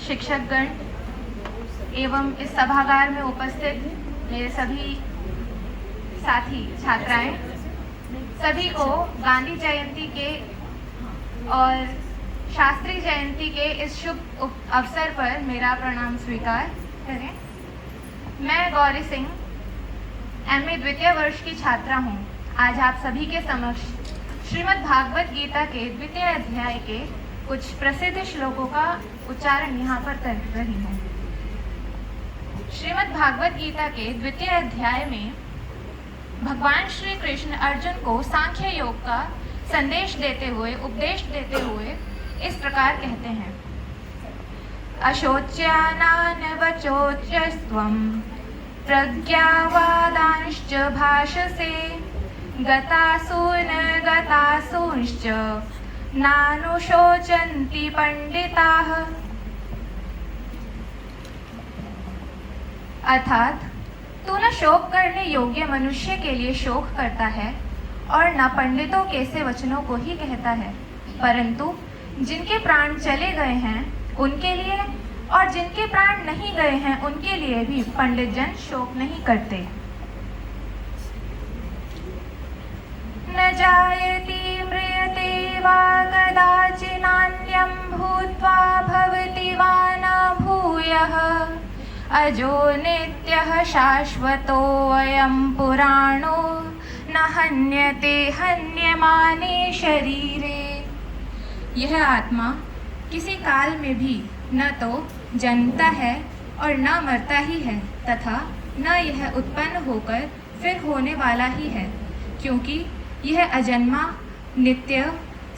शिक्षकगण एवं इस सभागार में उपस्थित मेरे सभी साथी छात्राएं, सभी को गांधी जयंती के और शास्त्री जयंती के इस शुभ अवसर पर मेरा प्रणाम स्वीकार करें। मैं गौरी सिंह MA द्वितीय वर्ष की छात्रा हूँ। आज आप सभी के समक्ष श्रीमद् भागवत गीता के द्वितीय अध्याय के कुछ प्रसिद्ध श्लोकों का उच्चारण यहाँ पर कर रही हूँ। श्रीमद् भागवत गीता के द्वितीय अध्याय में भगवान श्री कृष्ण अर्जुन को सांख्य योग का संदेश देते हुए, उपदेश देते हुए इस प्रकार कहते हैं। अशोच्यानानवचोच्यस्त्वं प्रज्ञावादांश्च भाषसे गतासूंश्च नानुशोचन्ति पंडिताः। अर्थात तू न शोक करने योग्य मनुष्य के लिए शोक करता है और न पंडितों के से वचनों को ही कहता है, परंतु जिनके प्राण चले गए हैं उनके लिए और जिनके प्राण नहीं गए हैं उनके लिए भी पंडित जन शोक नहीं करते। न जायते म्रियते वा कदाचिनान्यं भूत्वा भवति वा न भूयः अजो नित्यः शाश्वतोऽयं पुराणो न हन्यते हन्यमाने शरीरे। यह आत्मा किसी काल में भी न तो जन्मता है और न मरता ही है तथा न यह उत्पन्न होकर फिर होने वाला ही है, क्योंकि यह अजन्मा, नित्य,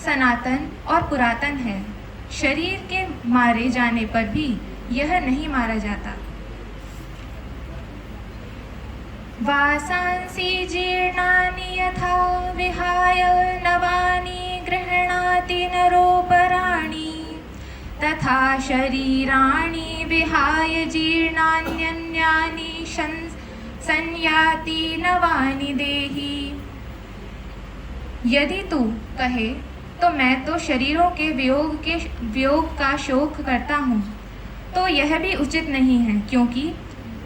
सनातन और पुरातन है। शरीर के मारे जाने पर भी यह नहीं मारा जाता। वासांसि जीर्णानि यथा विहाय नवानि गृह्णाति नरोपराणि तथा शरीराणि विहाय जीर्णान्यन्यानि संयाति नवानि देहि। यदि तू कहे तो मैं तो शरीरों के वियोग का शोक करता हूँ, तो यह भी उचित नहीं है, क्योंकि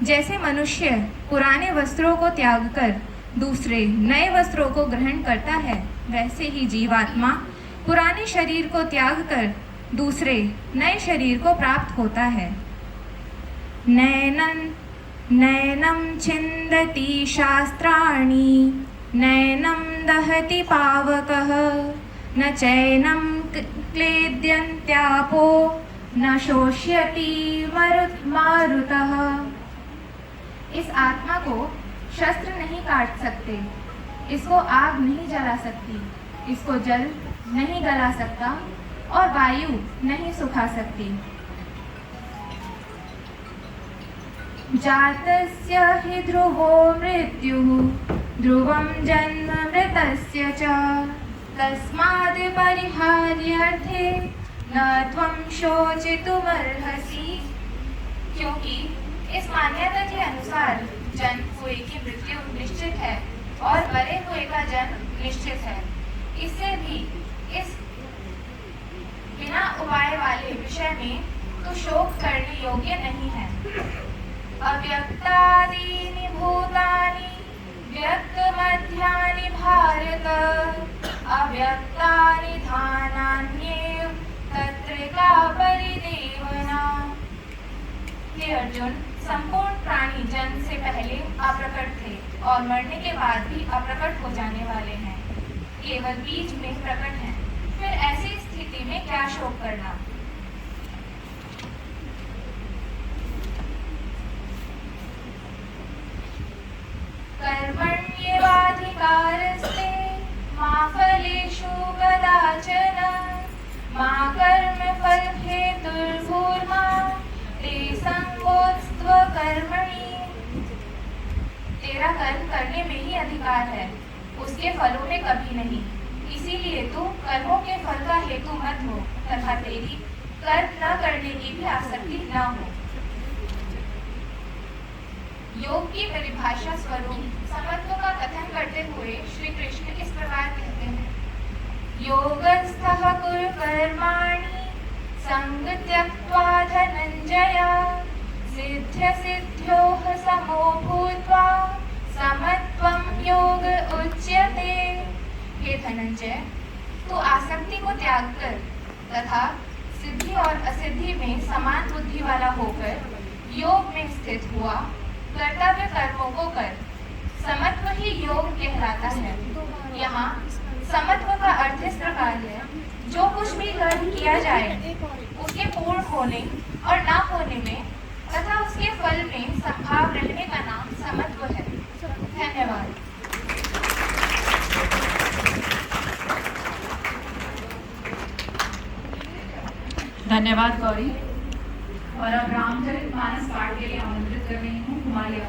जैसे मनुष्य पुराने वस्त्रों को त्याग कर दूसरे नए वस्त्रों को ग्रहण करता है, वैसे ही जीवात्मा पुराने शरीर को त्याग कर दूसरे नए शरीर को प्राप्त होता है। नैनं छिन्दति शास्त्राणि नैनं दहति पावकः न चैनं क्लेद्यन्त्यापो न शोष्यति मारुतः। इस आत्मा को शस्त्र नहीं काट सकते, इसको आग नहीं जला सकती, इसको जल नहीं गला सकता और वायु नहीं सुखा सकती। जातस्य हि ध्रुवो मृत्युः ध्रुवं जन्म मृतस्य च तस्माद् परिहार्यर्थे न त्वं शोचितुमर्हसि। क्योंकि इस मान्यता के अनुसार जन्म हुए की मृत्यु निश्चित है और मरे हुए का जन्म निश्चित है। इससे भी इस बिना उपाय वाले विषय में तो शोक करने योग्य नहीं है। अव्यक्तादीनि भूतानि व्यक्तमध्यानि भारत अव्यक्तानि धानान्येव तत्र का परिदेवना। हे अर्जुन, संपूर्ण प्राणी जन्म से पहले अप्रकट थे और मरने के बाद भी अप्रकट हो जाने वाले हैं, केवल बीच में प्रकट हैं। फिर ऐसी स्थिति में क्या शोक करना। कर्मण्येवाधिकारस्ते मा फलेषु कदाचन मा कर्मफलहेतुर्भूर्मा ते संगोत्स्त्व कर्मणि। तेरा कर्म करने में ही अधिकार है, उसके फलों में कभी नहीं। इसीलिए तू कर्मों के फल का हेतु मत हो तथा तेरी कर्म न करने की भी आसक्ति न हो। योग की परिभाषा स्वरूप समत्व का कथन करते हुए श्री कृष्ण इस प्रकार कहते हैं। योगस्थः कुरु कर्माणि संग त्यक्त्वा धनंजय सिद्ध्यसिद्ध्योः समो भूत्वा समत्वं योग उच्यते। हे धनंजय, तू आसक्ति को त्याग कर तथा सिद्धि और असिद्धि में समान बुद्धि वाला होकर योग में स्थित हुआ कर्तव्य कर्मों को कर। समत्व ही योग कहलाता है। यहाँ समत्व का अर्थ इस प्रकार है, जो कुछ भी कर्म किया जाए उसके पूर्ण होने और ना होने में तथा उसके फल में संभाव रहने का नाम समत्व है। धन्यवाद। धन्यवाद गौरी। और अब रामचरितमानस पाठ के लिए आमंत्रित कर रही हूँ कुमारी।